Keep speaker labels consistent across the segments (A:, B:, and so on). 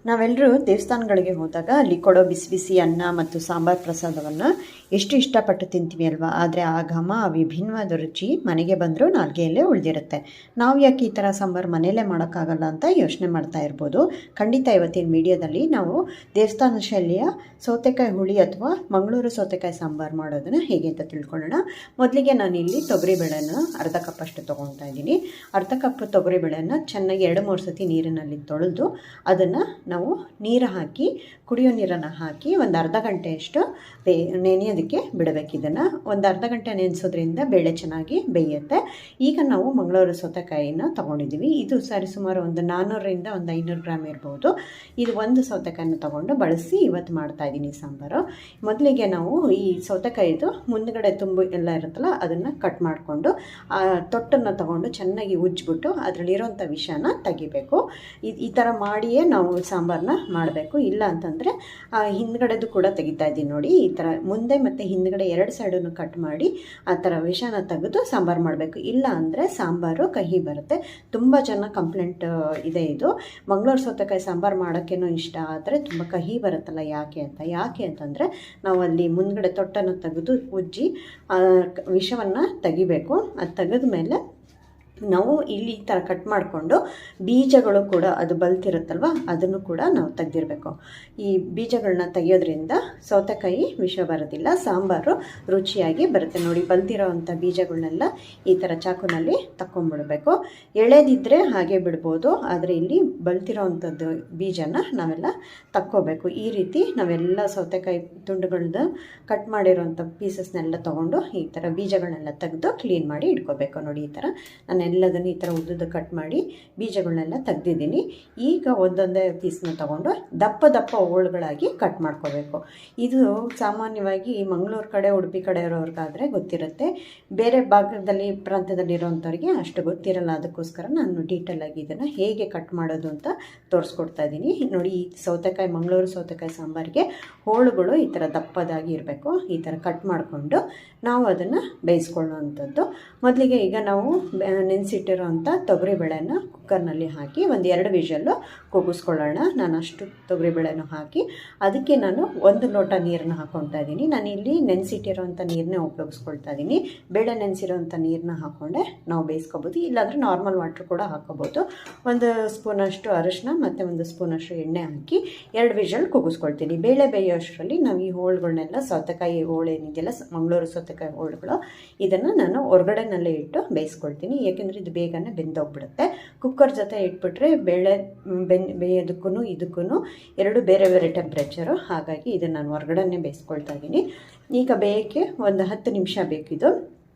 A: ನಾವೆಲ್ಲರೂ ದೇವಸ್ಥಾನಗಳಿಗೆ ಹೋದಾಗ ಅಲ್ಲಿ ಕೊಡೋ ಬಿಸಿ ಬಿಸಿ ಅನ್ನ ಮತ್ತು ಸಾಂಬಾರು ಪ್ರಸಾದವನ್ನು ಎಷ್ಟು ಇಷ್ಟಪಟ್ಟು ತಿಂತೀವಿ ಅಲ್ವಾ. ಆದರೆ ಆ ಘಮ, ಆ ವಿಭಿನ್ನವಾದ ರುಚಿ ಮನೆಗೆ ಬಂದರೂ ನಾಲ್ಗೆಯಲ್ಲೇ ಉಳಿದಿರುತ್ತೆ. ನಾವು ಯಾಕೆ ಈ ಥರ ಸಾಂಬಾರು ಮನೆಯಲ್ಲೇ ಮಾಡೋಕ್ಕಾಗಲ್ಲ ಅಂತ ಯೋಚನೆ ಮಾಡ್ತಾ ಇರ್ಬೋದು. ಖಂಡಿತ ಇವತ್ತಿನ ವಿಡಿಯೋದಲ್ಲಿ ನಾವು ದೇವಸ್ಥಾನ ಶೈಲಿಯ ಸೌತೆಕಾಯಿ ಹುಳಿ ಅಥವಾ ಮಂಗಳೂರು ಸೌತೆಕಾಯಿ ಸಾಂಬಾರು ಮಾಡೋದನ್ನು ಹೇಗೆ ಅಂತ ತಿಳ್ಕೊಳ್ಳೋಣ. ಮೊದಲಿಗೆ ನಾನಿಲ್ಲಿ ತೊಗರಿಬೇಳೆನ ಅರ್ಧ ಕಪ್ಪಷ್ಟು ತೊಗೊಳ್ತಾ ಇದ್ದೀನಿ. ಅರ್ಧ ಕಪ್ ತೊಗರಿಬೇಳೆನ ಚೆನ್ನಾಗಿ 2-3 ಸತಿ ನೀರಿನಲ್ಲಿ ತೊಳೆದು ಅದನ್ನು ನಾವು ನೀರು ಹಾಕಿ, ಕುಡಿಯೋ ನೀರನ್ನು ಹಾಕಿ ಒಂದು ಅರ್ಧ ಗಂಟೆಯಷ್ಟು ನೆನೆಯೋದಕ್ಕೆ ಬಿಡಬೇಕು. ಇದನ್ನು ಒಂದು ಅರ್ಧ ಗಂಟೆ ನೆನೆಸೋದ್ರಿಂದ ಬೇಳೆ ಚೆನ್ನಾಗಿ ಬೇಯುತ್ತೆ. ಈಗ ನಾವು ಮಂಗಳೂರು ಸೌತೆಕಾಯಿನ ತೊಗೊಂಡಿದ್ದೀವಿ. ಇದು ಸರಿಸುಮಾರು ಒಂದು 400ರಿಂದ ಒಂದು 500 ಗ್ರಾಮ್ ಇರ್ಬೋದು. ಇದು ಒಂದು ಸೌತೆಕಾಯಿನ ತೊಗೊಂಡು ಬಳಸಿ ಇವತ್ತು ಮಾಡ್ತಾಯಿದ್ದೀನಿ ಸಾಂಬಾರು. ಮೊದಲಿಗೆ ನಾವು ಈ ಸೌತೆಕಾಯಿದು ಮುಂದುಗಡೆ ತುಂಬು ಎಲ್ಲ ಇರುತ್ತಲ್ಲ ಅದನ್ನು ಕಟ್ ಮಾಡಿಕೊಂಡು ಆ ತೊಟ್ಟನ್ನು ತೊಗೊಂಡು ಚೆನ್ನಾಗಿ ಉಜ್ಜಿಬಿಟ್ಟು ಅದರಲ್ಲಿರೋಂಥ ವಿಷನ ತೆಗಿಬೇಕು. ಈ ಥರ ಮಾಡಿಯೇ ನಾವು ಸಾಂಬಾರನ್ನ ಮಾಡಬೇಕು. ಇಲ್ಲ ಅಂತಂದರೆ ಹಿಂದ್ಗಡೆದು ಕೂಡ ತೆಗಿತಾ ಇದ್ದೀನಿ ನೋಡಿ. ಈ ಥರ ಮುಂದೆ ಮತ್ತು ಹಿಂದ್ಗಡೆ 2 ಸೈಡನ್ನು ಕಟ್ ಮಾಡಿ ಆ ಥರ ವಿಷನ ತೆಗೆದು ಸಾಂಬಾರು ಮಾಡಬೇಕು. ಇಲ್ಲ ಅಂದರೆ ಸಾಂಬಾರು ಕಹಿ ಬರುತ್ತೆ. ತುಂಬ ಜನ ಕಂಪ್ಲೇಂಟ್ ಇದೆ. ಇದು ಮಂಗಳೂರು ಸೌತೆಕಾಯಿ ಸಾಂಬಾರು ಮಾಡೋಕ್ಕೇನೋ ಇಷ್ಟ, ಆದರೆ ತುಂಬ ಕಹಿ ಬರುತ್ತಲ್ಲ ಯಾಕೆ ಅಂತಂದರೆ ನಾವು ಅಲ್ಲಿ ಮುಂದ್ಗಡೆ ತೊಟ್ಟನ್ನು ತೆಗೆದು ಉಜ್ಜಿ ವಿಷವನ್ನು ತೆಗಿಬೇಕು. ಅದು ತೆಗೆದ ಮೇಲೆ ನಾವು ಇಲ್ಲಿ ಈ ಥರ ಕಟ್ ಮಾಡಿಕೊಂಡು ಬೀಜಗಳು ಕೂಡ ಅದು ಬಲ್ತಿರುತ್ತಲ್ವ ಅದನ್ನು ಕೂಡ ನಾವು ತೆಗೆದಿರಬೇಕು. ಈ ಬೀಜಗಳನ್ನ ತೆಗೆಯೋದ್ರಿಂದ ಸೌತೆಕಾಯಿ ವಿಷ ಬರೋದಿಲ್ಲ, ಸಾಂಬಾರು ರುಚಿಯಾಗಿ ಬರುತ್ತೆ. ನೋಡಿ, ಬಲ್ತಿರೋ ಅಂಥ ಬೀಜಗಳನ್ನೆಲ್ಲ ಈ ಥರ ಚಾಕುನಲ್ಲಿ ತಕ್ಕೊಂಬಿಡಬೇಕು. ಎಳೆದಿದ್ದರೆ ಹಾಗೆ ಬಿಡ್ಬೋದು, ಆದರೆ ಇಲ್ಲಿ ಬಲ್ತಿರೋ ಅಂಥದ್ದು ಬೀಜನ ನಾವೆಲ್ಲ ತಕ್ಕೋಬೇಕು. ಈ ರೀತಿ ನಾವೆಲ್ಲ ಸೌತೆಕಾಯಿ ತುಂಡುಗಳನ್ನ ಕಟ್ ಮಾಡಿರೋಂಥ ಪೀಸಸ್ನೆಲ್ಲ ತೊಗೊಂಡು ಈ ಥರ ಬೀಜಗಳನ್ನೆಲ್ಲ ತೆಗೆದು ಕ್ಲೀನ್ ಮಾಡಿ ಇಟ್ಕೋಬೇಕು. ನೋಡಿ, ಈ ಥರ ನಾನು ಎಲ್ಲದನ್ನು ಈ ಥರ ಉದ್ದುದ್ದು ಕಟ್ ಮಾಡಿ ಬೀಜಗಳನ್ನೆಲ್ಲ ತೆಗ್ದಿದ್ದೀನಿ. ಈಗ ಒಂದೊಂದೇ ಪೀಸ್ನ ತೊಗೊಂಡು ದಪ್ಪ ಹೋಳುಗಳಾಗಿ ಕಟ್ ಮಾಡ್ಕೋಬೇಕು. ಇದು ಸಾಮಾನ್ಯವಾಗಿ ಮಂಗಳೂರು ಕಡೆ, ಉಡುಪಿ ಕಡೆ ಇರೋರ್ಗಾದರೆ ಗೊತ್ತಿರುತ್ತೆ. ಬೇರೆ ಭಾಗದಲ್ಲಿ ಪ್ರಾಂತ್ಯದಲ್ಲಿರೋಂಥವ್ರಿಗೆ ಅಷ್ಟು ಗೊತ್ತಿರಲ್ಲ. ಅದಕ್ಕೋಸ್ಕರ ನಾನು ಡೀಟೇಲಾಗಿ ಇದನ್ನು ಹೇಗೆ ಕಟ್ ಮಾಡೋದು ಅಂತ ತೋರಿಸ್ಕೊಡ್ತಾ ಇದ್ದೀನಿ. ನೋಡಿ, ಈ ಸೌತೆಕಾಯಿ ಮಂಗಳೂರು ಸೌತೆಕಾಯಿ ಸಾಂಬಾರಿಗೆ ಹೋಳುಗಳು ಈ ಥರ ದಪ್ಪದಾಗಿ ಇರಬೇಕು. ಈ ಥರ ಕಟ್ ಮಾಡಿಕೊಂಡು ನಾವು ಅದನ್ನು ಬೇಯಿಸ್ಕೊಳ್ಳೋವಂಥದ್ದು. ಮೊದಲಿಗೆ ಈಗ ನಾವು ನೆನೆಸಿಟ್ಟಿರೋ ಅಂಥ ತೊಗರಿಬೇಳೆನ ಕುಕ್ಕರ್ನಲ್ಲಿ ಹಾಕಿ ಒಂದು 2 ವಿಷಲ್ಲು ಕೂಗಿಸ್ಕೊಳ್ಳೋಣ. ನಾನು ಅಷ್ಟು ತೊಗರಿಬೇಳೆನೂ ಹಾಕಿ ಅದಕ್ಕೆ ನಾನು 1 ಲೋಟ ನೀರನ್ನ ಹಾಕ್ಕೊಳ್ತಾ ಇದ್ದೀನಿ. ನಾನು ಇಲ್ಲಿ ನೆನೆಸಿಟ್ಟಿರೋಂಥ ನೀರನ್ನೇ ಉಪಯೋಗಿಸ್ಕೊಳ್ತಾ ಇದ್ದೀನಿ. ಬೇಳೆ ನೆನೆಸಿರೋಂಥ ನೀರನ್ನ ಹಾಕ್ಕೊಂಡೆ ನಾವು ಬೇಯಿಸ್ಕೊಬೋದು. ಇಲ್ಲಾಂದರೆ ನಾರ್ಮಲ್ ವಾಟ್ರ್ ಕೂಡ ಹಾಕ್ಕೋಬೋದು. 1 ಸ್ಪೂನಷ್ಟು ಅರಿಶಿನ ಮತ್ತು 1 ಸ್ಪೂನಷ್ಟು ಎಣ್ಣೆ ಹಾಕಿ 2 ವಿಷಲ್ ಕೂಗಿಸ್ಕೊಳ್ತೀನಿ. ಬೇಳೆ ಬೇಯೋಷ್ಟರಲ್ಲಿ ನಾವು ಈ ಹೋಳುಗಳನ್ನೆಲ್ಲ, ಸೌತೆಕಾಯಿ ಹೋಳು ಏನಿದೆಯಲ್ಲ, ಮಂಗಳೂರು ಸೌತೆಕಾಯಿ ಹೋಳುಗಳು, ಇದನ್ನು ನಾನು ಹೊರಗಡೆನಲ್ಲೇ ಇಟ್ಟು ಬೇಯಿಸ್ಕೊಳ್ತೀನಿ. ಏಕೆಂದರೆ ಇದು ಬೇಗನೆ ಬೆಂದೋಗ್ಬಿಡುತ್ತೆ. ಕುಕ್ಕರ್ ಜೊತೆ ಇಟ್ಬಿಟ್ರೆ ಬೇಳೆ ಬೇಯೋದಕ್ಕೂ ಇದಕ್ಕೂ 2 ಬೇರೆ ಬೇರೆ ಟೆಂಪ್ರೇಚರು. ಹಾಗಾಗಿ ಇದನ್ನು ನಾನು ಹೊರಗಡೆನೇ ಬೇಯಿಸ್ಕೊಳ್ತಾ ಇದ್ದೀನಿ. ಈಗ ಬೇಯಕ್ಕೆ ಒಂದು 10 ನಿಮಿಷ ಬೇಕಿದು.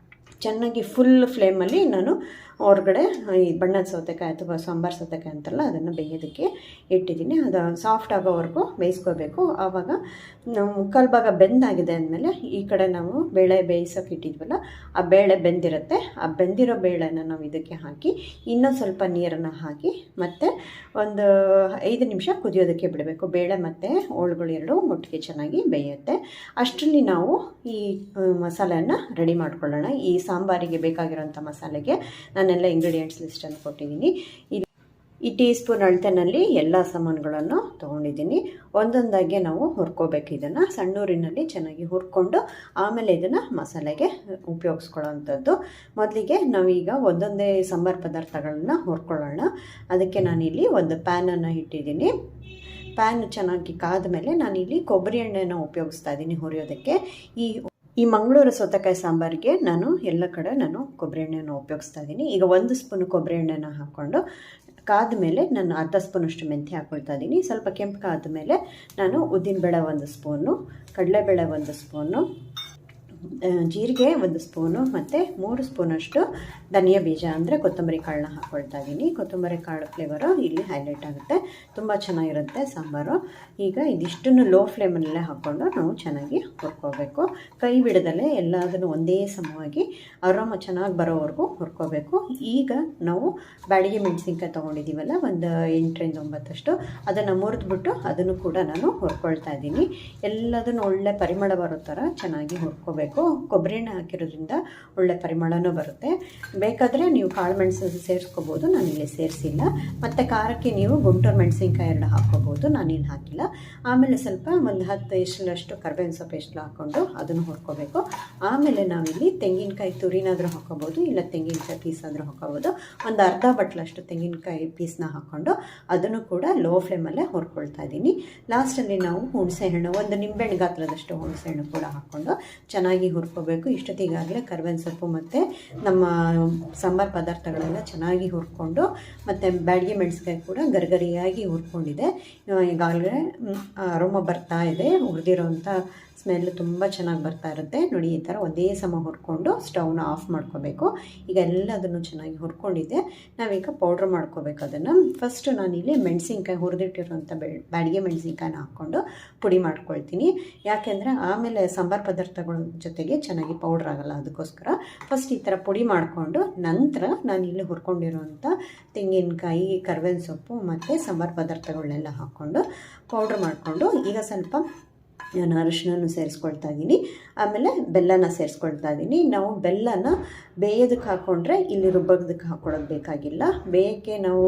A: ಚೆನ್ನಾಗಿ ಫುಲ್ ಫ್ಲೇಮಲ್ಲಿ ನಾನು ಹೊರಗಡೆ ಈ ಬಣ್ಣದ ಸೌತೆಕಾಯಿ ಅಥವಾ ಸಾಂಬಾರು ಸೌತೆಕಾಯಿ ಅಂತಾರಲ್ಲ ಅದನ್ನು ಬೇಯೋದಕ್ಕೆ ಇಟ್ಟಿದ್ದೀನಿ. ಅದು ಸಾಫ್ಟ್ ಆಗೋವರೆಗೂ ಬೇಯಿಸ್ಕೋಬೇಕು. ಆವಾಗ ನಾವು ಮುಕ್ಕಾಲು ಭಾಗ ಬೆಂದಾಗಿದೆ ಅಂದಮೇಲೆ ಈ ಕಡೆ ನಾವು ಬೇಳೆ ಬೇಯಿಸೋಕೆ ಇಟ್ಟಿದ್ವಲ್ಲ ಆ ಬೇಳೆ ಬೆಂದಿರುತ್ತೆ. ಆ ಬೆಂದಿರೋ ಬೇಳೆನ ನಾವು ಇದಕ್ಕೆ ಹಾಕಿ ಇನ್ನೊಂದು ಸ್ವಲ್ಪ ನೀರನ್ನು ಹಾಕಿ ಮತ್ತು ಒಂದು 5 ನಿಮಿಷ ಕುದಿಯೋದಕ್ಕೆ ಬಿಡಬೇಕು. ಬೇಳೆ ಮತ್ತು ಹೋಳುಗಳು 2 ಒಟ್ಟಿಗೆ ಚೆನ್ನಾಗಿ ಬೇಯುತ್ತೆ. ಅಷ್ಟರಲ್ಲಿ ನಾವು ಈ ಮಸಾಲೆಯನ್ನು ರೆಡಿ ಮಾಡ್ಕೊಳ್ಳೋಣ. ಈ ಸಾಂಬಾರಿಗೆ ಬೇಕಾಗಿರೋಂಥ ಮಸಾಲೆಗೆ ನಾನೆಲ್ಲ ಇಂಗ್ರೀಡಿಯೆಂಟ್ಸ್ ಲಿಸ್ಟನ್ನು ಕೊಟ್ಟಿದ್ದೀನಿ. ಈ ಟೀ ಸ್ಪೂನ್ ಅಳತೆನಲ್ಲಿ ಎಲ್ಲ ಸಾಮಾನುಗಳನ್ನು ತೊಗೊಂಡಿದ್ದೀನಿ. ಒಂದೊಂದಾಗೆ ನಾವು ಹುರ್ಕೋಬೇಕು. ಇದನ್ನು ಸಣ್ಣೂರಿನಲ್ಲಿ ಚೆನ್ನಾಗಿ ಹುರ್ಕೊಂಡು ಆಮೇಲೆ ಇದನ್ನು ಮಸಾಲೆಗೆ ಉಪಯೋಗಿಸ್ಕೊಳ್ಳೋವಂಥದ್ದು. ಮೊದಲಿಗೆ ನಾವೀಗ ಒಂದೊಂದೇ ಸಾಂಬಾರು ಪದಾರ್ಥಗಳನ್ನ ಹುರ್ಕೊಳ್ಳೋಣ. ಅದಕ್ಕೆ ನಾನಿಲ್ಲಿ ಒಂದು ಪ್ಯಾನನ್ನು ಇಟ್ಟಿದ್ದೀನಿ. ಪ್ಯಾನ್ ಚೆನ್ನಾಗಿ ಕಾದ ಮೇಲೆ ನಾನಿಲ್ಲಿ ಕೊಬ್ಬರಿ ಎಣ್ಣೆನ ಉಪಯೋಗಿಸ್ತಾ ಇದ್ದೀನಿ ಹುರಿಯೋದಕ್ಕೆ. ಈ ಮಂಗಳೂರು ಸೌತೆಕಾಯಿ ಸಾಂಬಾರಿಗೆ ನಾನು ಎಲ್ಲ ಕಡೆ ಕೊಬ್ಬರಿ ಎಣ್ಣೆಯನ್ನು ಉಪಯೋಗಿಸ್ತಾ ಇದ್ದೀನಿ. ಈಗ 1 ಸ್ಪೂನು ಕೊಬ್ಬರಿ ಎಣ್ಣೆನ ಹಾಕ್ಕೊಂಡು ಕಾದ ಮೇಲೆ ನಾನು ಅರ್ಧ ಸ್ಪೂನಷ್ಟು ಮೆಂತ್ಯ ಹಾಕ್ಕೊಳ್ತಾ ಇದ್ದೀನಿ. ಸ್ವಲ್ಪ ಕೆಂಪು ಕಾದ ಮೇಲೆ ನಾನು ಉದ್ದಿನಬೇಳೆ 1 ಸ್ಪೂನು, ಕಡಲೆಬೇಳೆ 1 ಸ್ಪೂನು, ಜೀರಿಗೆ 1 ಸ್ಪೂನು ಮತ್ತು 3 ಸ್ಪೂನಷ್ಟು ಧನಿಯಾ ಬೀಜ ಅಂದರೆ ಕೊತ್ತಂಬರಿ ಕಾಳನ್ನ ಹಾಕ್ಕೊಳ್ತಾ ಇದ್ದೀನಿ. ಕೊತ್ತಂಬರಿ ಕಾಳು ಫ್ಲೇವರು ಇಲ್ಲಿ ಹೈಲೈಟ್ ಆಗುತ್ತೆ, ತುಂಬ ಚೆನ್ನಾಗಿರುತ್ತೆ ಸಾಂಬಾರು. ಈಗ ಇದಿಷ್ಟನ್ನು ಲೋ ಫ್ಲೇಮಲ್ಲೇ ಹಾಕ್ಕೊಂಡು ನಾವು ಚೆನ್ನಾಗಿ ಹುರ್ಕೋಬೇಕು. ಕೈ ಬಿಡದಲ್ಲೇ ಎಲ್ಲದನ್ನು ಒಂದೇ ಸಮವಾಗಿ ಅರೋಮ ಚೆನ್ನಾಗಿ ಬರೋವರೆಗೂ ಹುರ್ಕೋಬೇಕು. ಈಗ ನಾವು ಬ್ಯಾಡಿಗೆ ಮೆಣಸಿನ್ಕಾಯಿ ತೊಗೊಂಡಿದ್ದೀವಲ್ಲ, ಒಂದು 8ರಿಂದ 9 ಅದನ್ನು ಮುರಿದ್ಬಿಟ್ಟು ಅದನ್ನು ಕೂಡ ನಾನು ಹುರ್ಕೊಳ್ತಾ ಇದ್ದೀನಿ. ಎಲ್ಲದನ್ನು ಒಳ್ಳೆ ಪರಿಮಳ ಬರೋ ಥರ ಚೆನ್ನಾಗಿ ಹುರ್ಕೋಬೇಕು. ಹುರ್ಕೋಬೇಕು. ಕೊಬ್ಬರಿ ಎಣ್ಣೆ ಹಾಕಿರೋದ್ರಿಂದ ಒಳ್ಳೆ ಪರಿಮಳನೂ ಬರುತ್ತೆ. ಬೇಕಾದರೆ ನೀವು ಕಾಳು ಮೆಣಸು ಸೇರಿಸ್ಕೋಬೋದು, ನಾನಿಲ್ಲಿ ಸೇರಿಸಿಲ್ಲ. ಮತ್ತು ಖಾರಕ್ಕೆ ನೀವು ಗುಂಟೂರು ಮೆಣಸಿನ್ಕಾಯಿ 2 ಹಾಕ್ಕೋಬೋದು, ನಾನಿಲ್ಲಿ ಹಾಕಿಲ್ಲ. ಆಮೇಲೆ ಸ್ವಲ್ಪ ಒಂದು 10 ಎಷ್ಟಲಷ್ಟು ಕರ್ಬೇವಿನ ಸೊಪ್ಪು ಎಷ್ಟಲು ಹಾಕ್ಕೊಂಡು ಅದನ್ನು ಹುರ್ಕೋಬೇಕು. ಆಮೇಲೆ ನಾವಿಲ್ಲಿ ತೆಂಗಿನಕಾಯಿ ತುರಿನಾದರೂ ಹಾಕ್ಕೋಬೋದು, ಇಲ್ಲ ತೆಂಗಿನಕಾಯಿ ಪೀಸ್ ಆದರೂ ಹಾಕ್ಕೋಬೋದು. ಒಂದು ಅರ್ಧ ಬಟ್ಲಷ್ಟು ತೆಂಗಿನಕಾಯಿ ಪೀಸ್ನ ಹಾಕ್ಕೊಂಡು ಅದನ್ನು ಕೂಡ ಲೋ ಫ್ಲೇಮಲ್ಲೇ ಹುರ್ಕೊಳ್ತಾ ಇದ್ದೀನಿ. ಲಾಸ್ಟಲ್ಲಿ ನಾವು ಹುಣಸೆಹಣ್ಣು, ಒಂದು ನಿಂಬೆಹಣ್ಣು ಗಾತ್ರದಷ್ಟು ಹುಣಸೆಹಣ್ಣು ಕೂಡ ಹಾಕ್ಕೊಂಡು ಚೆನ್ನಾಗಿ ಹುರ್ಕೋಬೇಕು. ಇಷ್ಟೊತ್ತಿಗಾಗಲೇ ಕರ್ಬೇವಿನ ಸೊಪ್ಪು ಮತ್ತು ನಮ್ಮ ಸಾಂಬಾರು ಪದಾರ್ಥಗಳೆಲ್ಲ ಚೆನ್ನಾಗಿ ಹುರ್ಕೊಂಡು, ಮತ್ತು ಬ್ಯಾಡಗಿ ಮೆಣಸಿನ್ಕಾಯಿ ಕೂಡ ಗರಿಗರಿಯಾಗಿ ಹುರ್ಕೊಂಡಿದೆ. ಈಗಾಗಲೇ ಅರೋಮ ಬರ್ತಾ ಇದೆ, ಹುರಿದಿರೋಂಥ ಸ್ಮೆಲ್ ತುಂಬ ಚೆನ್ನಾಗಿ ಬರ್ತಾ ಇರುತ್ತೆ ನೋಡಿ. ಈ ಥರ ಒಂದೇ ಸಮ ಹುರ್ಕೊಂಡು ಸ್ಟವ್ನ ಆಫ್ ಮಾಡ್ಕೋಬೇಕು. ಈಗ ಎಲ್ಲದನ್ನು ಚೆನ್ನಾಗಿ ಹುರ್ಕೊಂಡಿದ್ದೆ. ನಾವೀಗ ಪೌಡ್ರ್ ಮಾಡ್ಕೋಬೇಕು ಅದನ್ನು. ಫಸ್ಟು ನಾನಿಲ್ಲಿ ಮೆಣಸಿನ್ಕಾಯಿ ಹುರಿದಿಟ್ಟಿರೋಂಥ ಬ್ಯಾಡಗಿ ಮೆಣಸಿನ್ಕಾಯಿನ ಹಾಕ್ಕೊಂಡು ಪುಡಿ ಮಾಡ್ಕೊಳ್ತೀನಿ. ಯಾಕೆಂದರೆ ಆಮೇಲೆ ಸಾಂಬಾರು ಪದಾರ್ಥಗಳ ಜೊತೆಗೆ ಚೆನ್ನಾಗಿ ಪೌಡ್ರ್ ಆಗೋಲ್ಲ, ಅದಕ್ಕೋಸ್ಕರ ಫಸ್ಟ್ ಈ ಥರ ಪುಡಿ ಮಾಡಿಕೊಂಡು ನಂತರ ನಾನಿಲ್ಲಿ ಹುರ್ಕೊಂಡಿರೋಂಥ ತೆಂಗಿನಕಾಯಿ, ಕರ್ಬೇವಿನ ಸೊಪ್ಪು ಮತ್ತು ಸಾಂಬಾರು ಪದಾರ್ಥಗಳನ್ನೆಲ್ಲ ಹಾಕ್ಕೊಂಡು ಪೌಡ್ರ್ ಮಾಡಿಕೊಂಡು ಈಗ ಸ್ವಲ್ಪ ನಾನು ಅರಿಶಿನ ಸೇರಿಸ್ಕೊಳ್ತಾ ಇದ್ದೀನಿ. ಆಮೇಲೆ ಬೆಲ್ಲನ ಸೇರಿಸ್ಕೊಳ್ತಾ ಇದ್ದೀನಿ. ನಾವು ಬೆಲ್ಲನ ಬೇಯೋದಕ್ಕೆ ಹಾಕ್ಕೊಂಡ್ರೆ ಇಲ್ಲಿ ರುಬ್ಬೋದಕ್ಕೆ ಹಾಕ್ಕೊಳ್ಳೋದು ಬೇಕಾಗಿಲ್ಲ. ಬೇಯೋಕ್ಕೆ ನಾವು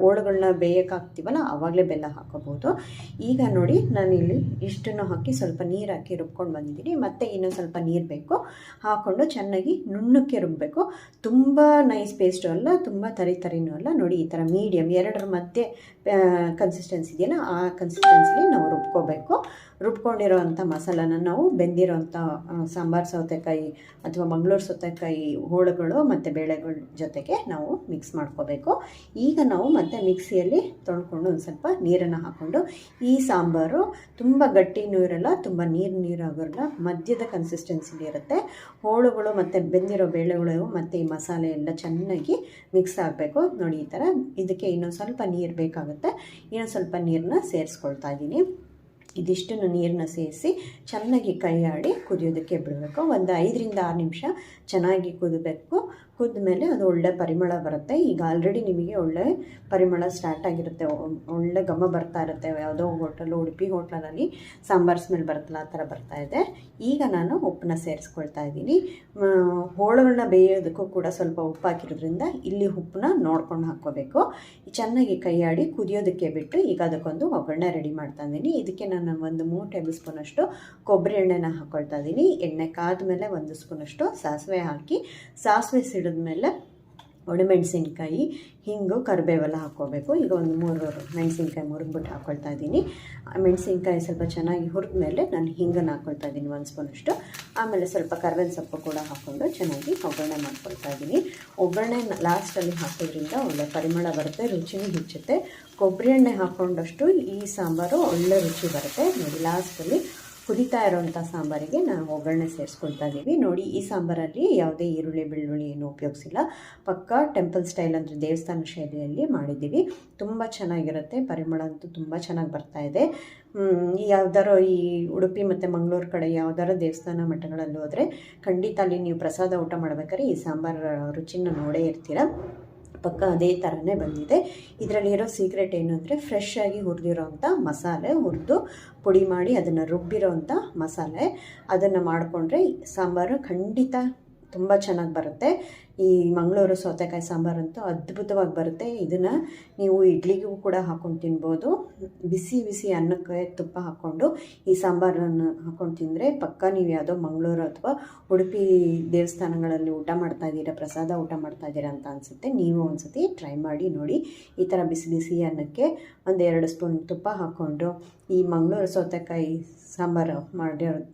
A: ಹೋಳುಗಳನ್ನ ಬೇಯಕ್ಕೆ ಹಾಕ್ತೀವಲ್ಲ ಆವಾಗಲೇ ಬೆಲ್ಲ ಹಾಕೋಬೋದು. ಈಗ ನೋಡಿ ನಾನಿಲ್ಲಿ ಇಷ್ಟನ್ನು ಹಾಕಿ ಸ್ವಲ್ಪ ನೀರು ಹಾಕಿ ರುಬ್ಕೊಂಡು ಬಂದಿದ್ದೀನಿ. ಮತ್ತು ಇನ್ನೂ ಸ್ವಲ್ಪ ನೀರು ಬೇಕು, ಹಾಕ್ಕೊಂಡು ಚೆನ್ನಾಗಿ ನುಣ್ಣಕ್ಕೆ ರುಬ್ಬಬೇಕು. ತುಂಬ ನೈಸ್ ಪೇಸ್ಟು ಅಲ್ಲ, ತುಂಬ ತರಿನೂ ಅಲ್ಲ. ನೋಡಿ ಈ ಥರ ಮೀಡಿಯಮ್ ಎರಡರ ಮಧ್ಯೆ ಕನ್ಸಿಸ್ಟೆನ್ಸಿ ಇದೆಯಲ್ಲ, ಆ ಕನ್ಸಿಸ್ಟೆನ್ಸಿಲಿ ನಾವು ರುಬ್ಕೋಬೇಕು. ರುಬ್ಕೊಂಡಿರೋವಂಥ ಮಸಾಲಾನ ನಾವು ಬೆಂದಿರೋವಂಥ ಸಾಂಬಾರು ಸೌತೆಕಾಯಿ ಅಥವಾ ಮಂಗಳೂರು ಸೌತೆಕಾಯಿ ಹೋಳುಗಳು ಮತ್ತು ಬೇಳೆಗಳ ಜೊತೆಗೆ ನಾವು ಮಿಕ್ಸ್ ಮಾಡ್ಕೋಬೇಕು. ಈಗ ನಾವು ಮತ್ತೆ ಮಿಕ್ಸಿಯಲ್ಲಿ ತೊಳ್ಕೊಂಡು ಒಂದು ಸ್ವಲ್ಪ ನೀರನ್ನು ಹಾಕ್ಕೊಂಡು, ಈ ಸಾಂಬಾರು ತುಂಬ ಗಟ್ಟಿನೂ ಇರಲ್ಲ, ತುಂಬ ನೀರು ಆಗೋಲ್ಲ, ಮಧ್ಯದ ಕನ್ಸಿಸ್ಟೆನ್ಸಿಲಿ ಇರುತ್ತೆ. ಹೋಳುಗಳು ಮತ್ತು ಬೆಂದಿರೋ ಬೇಳೆಗಳು ಮತ್ತು ಈ ಮಸಾಲೆ ಎಲ್ಲ ಚೆನ್ನಾಗಿ ಮಿಕ್ಸ್ ಆಗಬೇಕು. ನೋಡಿ ಈ ಥರ. ಇದಕ್ಕೆ ಇನ್ನೊಂದು ಸ್ವಲ್ಪ ನೀರು ಬೇಕಾಗುತ್ತೆ. ಇನ್ನೊಂದು ಸ್ವಲ್ಪ ನೀರನ್ನ ಸೇರಿಸ್ಕೊಳ್ತಾ ಇದ್ದೀನಿ. ಇದಿಷ್ಟನ್ನು ನೀರನ್ನ ಸೇರಿಸಿ ಚೆನ್ನಾಗಿ ಕೈ ಆಡಿ ಕುದಿಯೋದಕ್ಕೆ ಬಿಡಬೇಕು. ಒಂದು 5ರಿಂದ 6 ನಿಮಿಷ ಚೆನ್ನಾಗಿ ಕುದಬೇಕು. ಕುದ್ಮೇಲೆ ಅದು ಒಳ್ಳೆ ಪರಿಮಳ ಬರುತ್ತೆ. ಈಗ ಆಲ್ರೆಡಿ ನಿಮಗೆ ಒಳ್ಳೆ ಪರಿಮಳ ಸ್ಟಾರ್ಟ್ ಆಗಿರುತ್ತೆ, ಒಳ್ಳೆ ಘಮ ಬರ್ತಾ ಇರುತ್ತೆ. ಯಾವುದೋ ಹೋಟೆಲು, ಉಡುಪಿ ಹೋಟ್ಲಲ್ಲಿ ಸಾಂಬಾರು ಸ್ಮೆಲ್ ಬರುತ್ತಲ್ಲ, ಆ ಥರ ಬರ್ತಾ ಇದೆ. ಈಗ ನಾನು ಉಪ್ಪನ್ನ ಸೇರಿಸ್ಕೊಳ್ತಾ ಇದ್ದೀನಿ. ಹೋಳುಗಳನ್ನ ಬೇಯೋದಕ್ಕೂ ಕೂಡ ಸ್ವಲ್ಪ ಉಪ್ಪು ಹಾಕಿರೋದ್ರಿಂದ ಇಲ್ಲಿ ಉಪ್ಪನ್ನ ನೋಡ್ಕೊಂಡು ಹಾಕ್ಕೋಬೇಕು. ಚೆನ್ನಾಗಿ ಕೈಯಾಡಿ ಕುದಿಯೋದಕ್ಕೆ ಬಿಟ್ಟು ಈಗ ಅದಕ್ಕೊಂದು ಒಗ್ಗರಣೆ ರೆಡಿ ಮಾಡ್ತಾ ಇದ್ದೀನಿ. ಇದಕ್ಕೆ ನಾನು ಒಂದು 3 ಟೇಬಲ್ ಸ್ಪೂನಷ್ಟು ಕೊಬ್ಬರಿ ಎಣ್ಣೆನ ಹಾಕ್ಕೊಳ್ತಾ ಇದ್ದೀನಿ. ಎಣ್ಣೆ ಕಾದ್ಮೇಲೆ 1 ಸ್ಪೂನಷ್ಟು ಸಾಸಿವೆ ಹಾಕಿ, ಸಾಸಿವೆ ಸಿಡಿದ್ಮೇಲೆ ಒಣಮೆಣಸಿನ್ಕಾಯಿ, ಹಿಂಗು, ಕರಿಬೇವೆಲ್ಲ ಹಾಕ್ಕೋಬೇಕು. ಈಗ ಒಂದು 3 ಮೆಣಸಿನ್ಕಾಯಿ ಮುರಿದ್ಬಿಟ್ಟು ಹಾಕ್ಕೊಳ್ತಾ ಇದ್ದೀನಿ. ಮೆಣಸಿನ್ಕಾಯಿ ಸ್ವಲ್ಪ ಚೆನ್ನಾಗಿ ಹುರಿದ್ಮೇಲೆ ನಾನು ಹಿಂಗನ್ನು ಹಾಕ್ಕೊಳ್ತಾ ಇದ್ದೀನಿ 1 ಸ್ಪೂನಷ್ಟು. ಆಮೇಲೆ ಸ್ವಲ್ಪ ಕರ್ಬೇವಿನ ಸೊಪ್ಪು ಕೂಡ ಹಾಕ್ಕೊಂಡು ಚೆನ್ನಾಗಿ ಒಗ್ಗರಣೆ ಮಾಡ್ಕೊಳ್ತಾ ಇದ್ದೀನಿ. ಒಗ್ಗರಣೆ ಲಾಸ್ಟಲ್ಲಿ ಹಾಕೋದ್ರಿಂದ ಒಳ್ಳೆ ಪರಿಮಳ ಬರುತ್ತೆ, ರುಚಿನೂ ಹೆಚ್ಚುತ್ತೆ. ಕೊಬ್ಬರಿ ಎಣ್ಣೆ ಹಾಕ್ಕೊಂಡಷ್ಟು ಈ ಸಾಂಬಾರು ಒಳ್ಳೆ ರುಚಿ ಬರುತ್ತೆ. ನೋಡಿ ಲಾಸ್ಟಲ್ಲಿ ಕುದೀತಾ ಇರೋವಂಥ ಸಾಂಬಾರಿಗೆ ನಾವು ಒಗ್ಗರಣೆ ಸೇರಿಸ್ಕೊಳ್ತಾ ಇದ್ದೀವಿ. ನೋಡಿ ಈ ಸಾಂಬಾರಲ್ಲಿ ಯಾವುದೇ ಈರುಳ್ಳಿ ಬೆಳ್ಳುಳ್ಳಿ ಏನು ಉಪಯೋಗಿಸಿಲ್ಲ, ಪಕ್ಕ ಟೆಂಪಲ್ ಸ್ಟೈಲ್ ಅಂದರೆ ದೇವಸ್ಥಾನ ಶೈಲಿಯಲ್ಲಿ ಮಾಡಿದ್ದೀವಿ. ತುಂಬ ಚೆನ್ನಾಗಿರುತ್ತೆ, ಪರಿಮಳ ಅಂತೂ ತುಂಬ ಚೆನ್ನಾಗಿ ಬರ್ತಾ ಇದೆ. ಯಾವ್ದಾರೋ ಈ ಉಡುಪಿ ಮತ್ತು ಮಂಗಳೂರು ಕಡೆ ಯಾವ್ದಾರೋ ದೇವಸ್ಥಾನ ಮಠಗಳಲ್ಲಿ ಹೋದರೆ ಖಂಡಿತ ಅಲ್ಲಿ ನೀವು ಪ್ರಸಾದ ಊಟ ಮಾಡ್ಬೇಕಾದ್ರೆ ಈ ಸಾಂಬಾರು ರುಚಿನ ನೋಡೇ ಇರ್ತೀರ. ಪಕ್ಕ ಅದೇ ಥರನೇ ಬಂದಿದೆ. ಇದರಲ್ಲಿರೋ ಸೀಕ್ರೆಟ್ ಏನು ಅಂದರೆ ಫ್ರೆಶ್ ಆಗಿ ಹುರಿದಿರೋವಂಥ ಮಸಾಲೆ, ಹುರಿದು ಪುಡಿ ಮಾಡಿ ಅದನ್ನು ರುಬ್ಬಿರೋವಂಥ ಮಸಾಲೆ, ಅದನ್ನು ಮಾಡಿಕೊಂಡ್ರೆ ಸಾಂಬಾರು ಖಂಡಿತ ತುಂಬ ಚೆನ್ನಾಗಿ ಬರುತ್ತೆ. ಈ ಮಂಗಳೂರು ಸೌತೆಕಾಯಿ ಸಾಂಬಾರಂತೂ ಅದ್ಭುತವಾಗಿ ಬರುತ್ತೆ. ಇದನ್ನು ನೀವು ಇಡ್ಲಿಗೂ ಕೂಡ ಹಾಕ್ಕೊಂಡು ತಿನ್ಬೋದು. ಬಿಸಿ ಬಿಸಿ ಅನ್ನಕ್ಕೆ ತುಪ್ಪ ಹಾಕ್ಕೊಂಡು ಈ ಸಾಂಬಾರನ್ನು ಹಾಕ್ಕೊಂಡು ತಿಂದರೆ ಪಕ್ಕ ನೀವು ಯಾವುದೋ ಮಂಗಳೂರು ಅಥವಾ ಉಡುಪಿ ದೇವಸ್ಥಾನಗಳಲ್ಲಿ ಊಟ ಮಾಡ್ತಾಯಿದ್ದೀರಾ, ಪ್ರಸಾದ ಊಟ ಮಾಡ್ತಾಯಿದ್ದೀರಾ ಅಂತ ಅನಿಸುತ್ತೆ. ನೀವು ಒಂದು ಸತಿ ಟ್ರೈ ಮಾಡಿ ನೋಡಿ. ಈ ಥರ ಬಿಸಿ ಬಿಸಿ ಅನ್ನಕ್ಕೆ 1-2 ಸ್ಪೂನ್ ತುಪ್ಪ ಹಾಕ್ಕೊಂಡು ಈ ಮಂಗಳೂರು ಸೌತೆಕಾಯಿ ಸಾಂಬಾರು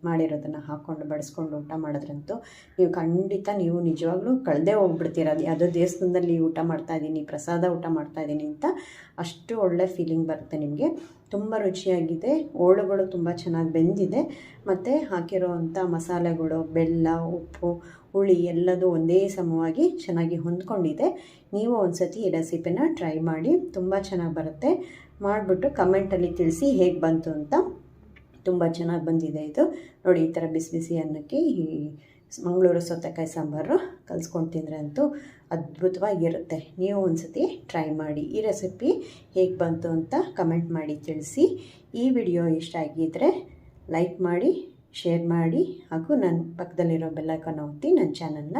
A: ಮಾಡಿರೋದನ್ನು ಹಾಕ್ಕೊಂಡು ಬಡಿಸ್ಕೊಂಡು ಊಟ ಮಾಡಿದ್ರಂತೂ ನೀವು ಖಂಡಿತ ನೀವು ನಿಜವಾಗ್ಲೂ ಕಳೆದೇ ಹೋಗ್ಬಿಡ್ತೀರ. ಅದು ಯಾವುದೋ ದೇವಸ್ಥಾನದಲ್ಲಿ ಊಟ ಮಾಡ್ತಾಯಿದ್ದೀನಿ, ಪ್ರಸಾದ ಊಟ ಮಾಡ್ತಾಯಿದ್ದೀನಿ ಅಂತ ಅಷ್ಟು ಒಳ್ಳೆ ಫೀಲಿಂಗ್ ಬರುತ್ತೆ ನಿಮಗೆ. ತುಂಬ ರುಚಿಯಾಗಿದೆ. ಹೋಳುಗಳು ತುಂಬ ಚೆನ್ನಾಗಿ ಬೆಂದಿದೆ. ಮತ್ತು ಹಾಕಿರೋವಂಥ ಮಸಾಲೆಗಳು, ಬೆಲ್ಲ, ಉಪ್ಪು, ಹುಳಿ ಎಲ್ಲದೂ ಒಂದೇ ಸಮವಾಗಿ ಚೆನ್ನಾಗಿ ಹೊಂದ್ಕೊಂಡಿದೆ. ನೀವು ಒಂದು ಸತಿ ಈ ರೆಸಿಪಿನ ಟ್ರೈ ಮಾಡಿ, ತುಂಬ ಚೆನ್ನಾಗಿ ಬರುತ್ತೆ. ಮಾಡಿಬಿಟ್ಟು ಕಮೆಂಟಲ್ಲಿ ತಿಳಿಸಿ ಹೇಗೆ ಬಂತು ಅಂತ. ತುಂಬ ಚೆನ್ನಾಗಿ ಬಂದಿದೆ ಇದು ನೋಡಿ. ಈ ಥರ ಬಿಸಿ ಬಿಸಿ ಅನ್ನಕ್ಕೆ ಈ ಮಂಗಳೂರು ಸೌತೆಕಾಯಿ ಸಾಂಬಾರು ಕಲಿಸ್ಕೊಂಡು ತಿಂದರೆ ಅಂತೂ ಅದ್ಭುತವಾಗಿರುತ್ತೆ. ನೀವು ಒಂದು ಸತಿ ಟ್ರೈ ಮಾಡಿ. ಈ ರೆಸಿಪಿ ಹೇಗೆ ಬಂತು ಅಂತ ಕಮೆಂಟ್ ಮಾಡಿ ತಿಳಿಸಿ. ಈ ವಿಡಿಯೋ ಇಷ್ಟ ಆಗಿದ್ದರೆ ಲೈಕ್ ಮಾಡಿ, ಶೇರ್ ಮಾಡಿ ಹಾಗೂ ನನ್ನ ಪಕ್ಕದಲ್ಲಿರೋ ಬೆಲ್ಲೈಕನ್ ಒತ್ತಿ ನನ್ನ ಚಾನಲ್ನ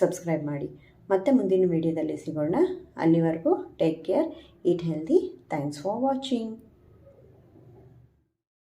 A: ಸಬ್ಸ್ಕ್ರೈಬ್ ಮಾಡಿ. ಮತ್ತೆ ಮುಂದಿನ ವೀಡಿಯೋದಲ್ಲಿ ಸಿಗೋಣ. ಅಲ್ಲಿವರೆಗೂ take care, eat healthy. Thanks for watching.